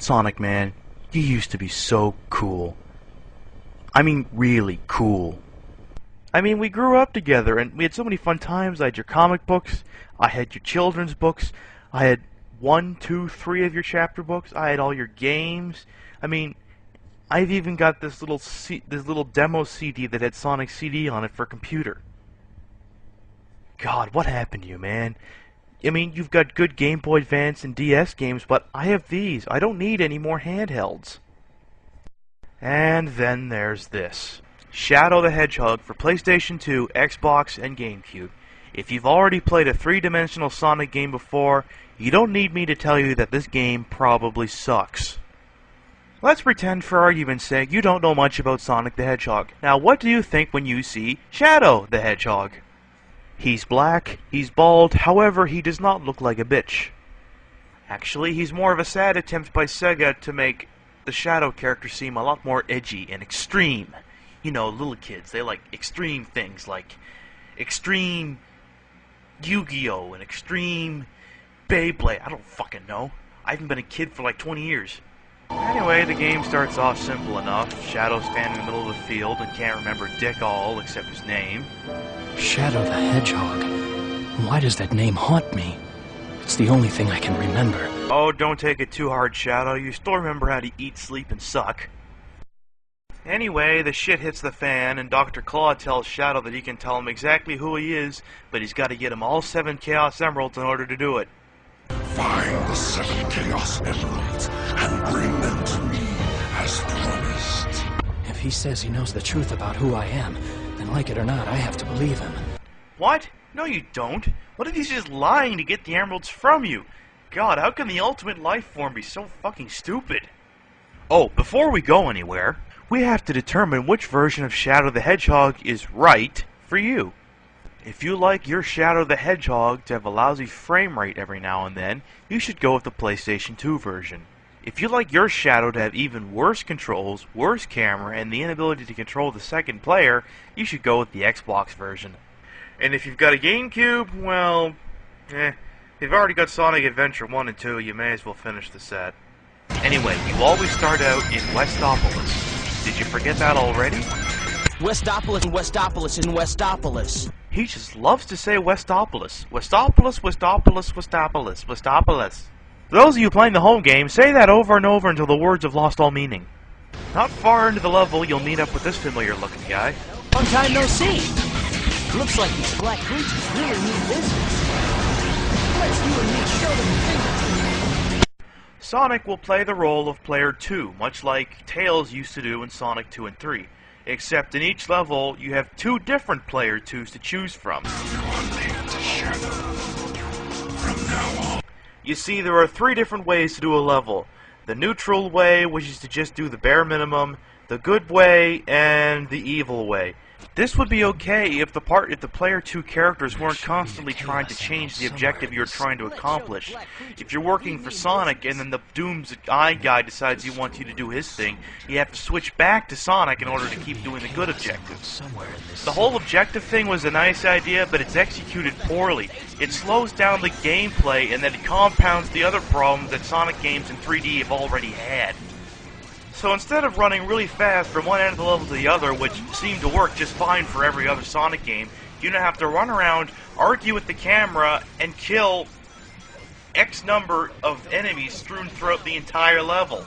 Sonic, man, you used to be so cool. I mean, really cool. I mean, we grew up together, and we had so many fun times. I had your comic books, I had your children's books, I had 1, 2, 3 of your chapter books, I had all your games. I mean, I've even got this little demo CD that had Sonic CD on it for computer. God, what happened to you, man? I mean, you've got good Game Boy Advance and DS games, but I have these. I don't need any more handhelds. And then there's this. Shadow the Hedgehog for PlayStation 2, Xbox, and GameCube. If you've already played a three-dimensional Sonic game before, you don't need me to tell you that this game probably sucks. Let's pretend, for argument's sake, you don't know much about Sonic the Hedgehog. Now, what do you think when you see Shadow the Hedgehog? He's black, he's bald, however, he does not look like a bitch. Actually, he's more of a sad attempt by Sega to make the Shadow character seem a lot more edgy and extreme. You know, little kids, they like extreme things, like extreme Yu-Gi-Oh! And extreme Beyblade. I don't fucking know. I haven't been a kid for like 20 years. Anyway, the game starts off simple enough. Shadow's standing in the middle of the field and can't remember dick all except his name. Shadow the Hedgehog. Why does that name haunt me? It's the only thing I can remember. Oh, don't take it too hard, Shadow. You still remember how to eat, sleep, and suck. Anyway, the shit hits the fan, and Dr. Claw tells Shadow that he can tell him exactly who he is, but he's got to get him all 7 Chaos Emeralds in order to do it. Find the 7 Chaos Emeralds and bring them to me, as promised. If he says he knows the truth about who I am, then like it or not, I have to believe him. What? No, you don't. What if he's just lying to get the emeralds from you? God, how can the ultimate life form be so fucking stupid? Oh, before we go anywhere, we have to determine which version of Shadow the Hedgehog is right for you. If you like your Shadow the Hedgehog to have a lousy frame rate every now and then, you should go with the PlayStation 2 version. If you like your Shadow to have even worse controls, worse camera, and the inability to control the second player, you should go with the Xbox version. And if you've got a GameCube, well, if you've already got Sonic Adventure 1 and 2, you may as well finish the set. Anyway, you always start out in Westopolis. Did you forget that already? Westopolis and Westopolis and Westopolis. He just loves to say Westopolis. Westopolis, Westopolis, Westopolis, Westopolis. For those of you playing the home game, say that over and over until the words have lost all meaning. Not far into the level, you'll meet up with this familiar-looking guy. Long time no see. Looks like these black creatures really mean business. Let's you and me show them the thing. Sonic will play the role of Player 2, much like Tails used to do in Sonic 2 and 3. Except in each level, you have 2 different Player 2s to choose from. You see, there are 3 different ways to do a level. The neutral way, which is to just do the bare minimum, the good way, and the evil way. This would be okay if the Player 2 characters weren't constantly trying to change the objective you're trying to accomplish. If you're working for Sonic and then the Doom's Eye guy decides he wants you to do his thing, you have to switch back to Sonic in order to keep doing the good objectives. The whole objective thing was a nice idea, but it's executed poorly. It slows down the gameplay and then it compounds the other problems that Sonic games in 3D have already had. So instead of running really fast from one end of the level to the other, which seemed to work just fine for every other Sonic game, you now have to run around, argue with the camera, and kill X number of enemies strewn throughout the entire level.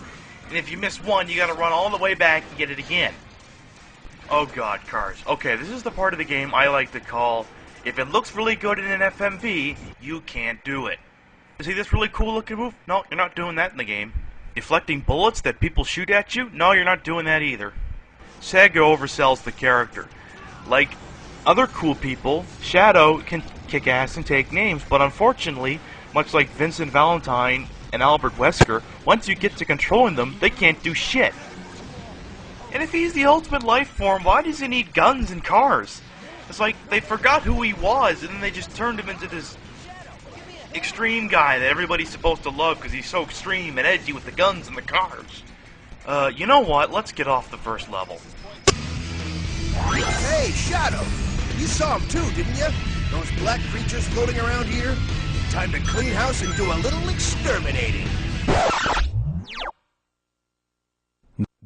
And if you miss one, you gotta run all the way back and get it again. Oh god, cars. Okay, this is the part of the game I like to call, if it looks really good in an FMV, you can't do it. You see this really cool looking move? No, you're not doing that in the game. Deflecting bullets that people shoot at you? No, you're not doing that either. Sega oversells the character. Like other cool people, Shadow can kick ass and take names, but unfortunately, much like Vincent Valentine and Albert Wesker, once you get to controlling them, they can't do shit. And if he's the ultimate life form, why does he need guns and cars? It's like they forgot who he was, and then they just turned him into this extreme guy that everybody's supposed to love because he's so extreme and edgy with the guns and the cars. You know what? Let's get off the first level. Hey, Shadow! You saw them too, didn't you? Those black creatures floating around here? Time to clean house and do a little exterminating.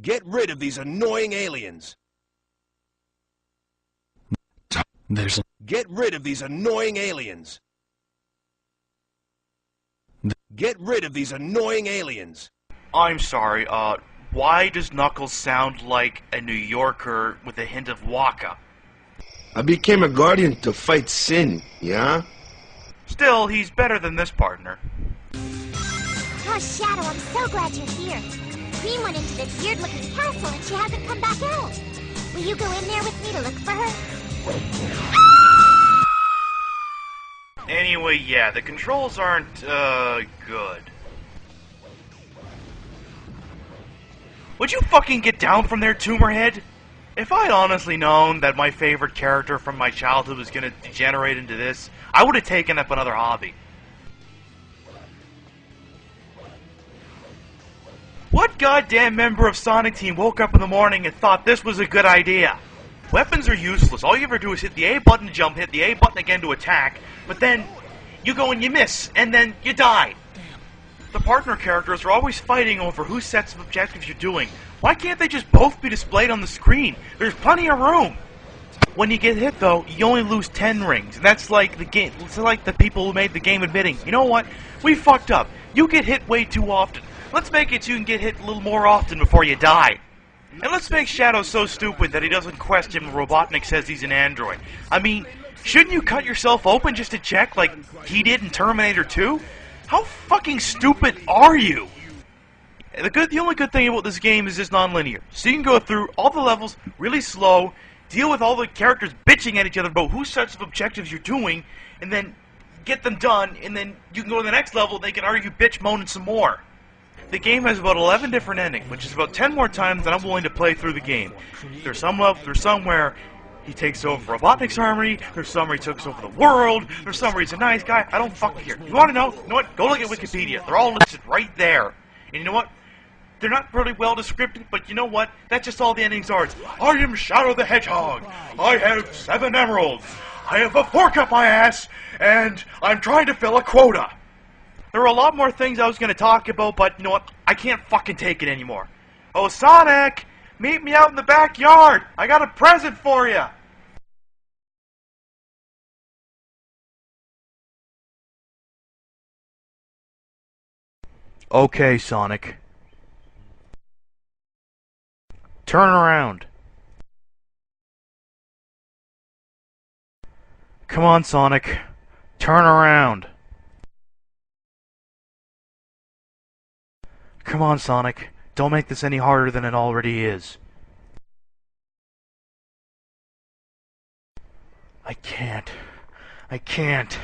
Get rid of these annoying aliens. There's a... Get rid of these annoying aliens. Get rid of these annoying aliens. I'm sorry, why does Knuckles sound like a New Yorker with a hint of Waka? I became a guardian to fight sin, yeah? Still, he's better than this partner. Oh, Shadow, I'm so glad you're here. Cream went into this weird-looking castle and she hasn't come back out. Will you go in there with me to look for her? Anyway, yeah, the controls aren't, good. Would you fucking get down from there, Tumorhead? If I'd honestly known that my favorite character from my childhood was gonna degenerate into this, I would have taken up another hobby. What goddamn member of Sonic Team woke up in the morning and thought this was a good idea? Weapons are useless. All you ever do is hit the A button to jump, hit the A button again to attack, but then you go and you miss, and then you die. The partner characters are always fighting over whose sets of objectives you're doing. Why can't they just both be displayed on the screen? There's plenty of room. When you get hit, though, you only lose 10 rings. And that's like the game. It's like the people who made the game admitting, you know what? We fucked up. You get hit way too often. Let's make it so you can get hit a little more often before you die. And let's make Shadow so stupid that he doesn't question when Robotnik says he's an android. I mean, shouldn't you cut yourself open just to check, like he did in Terminator 2? How fucking stupid are you? The only good thing about this game is it's non-linear. So you can go through all the levels really slow, deal with all the characters bitching at each other about whose sets of objectives you're doing, and then get them done, and then you can go to the next level and they can argue, bitch, moan, and some more. The game has about 11 different endings, which is about 10 more times than I'm willing to play through the game. There's some where he takes over Robotnik's armory, there's some where he takes over the world, there's some where he's a nice guy. I don't fucking care. You want to know? You know what? Go look at Wikipedia. They're all listed right there. And you know what? They're not really well descriptive, but you know what? That's just all the endings are. It's, I am Shadow the Hedgehog. I have 7 emeralds. I have a fork up my ass, and I'm trying to fill a quota. There were a lot more things I was going to talk about, but you know what? I can't fucking take it anymore. Oh, Sonic! Meet me out in the backyard! I got a present for you! Okay, Sonic. Turn around. Come on, Sonic. Turn around. Come on, Sonic. Don't make this any harder than it already is. I can't. I can't.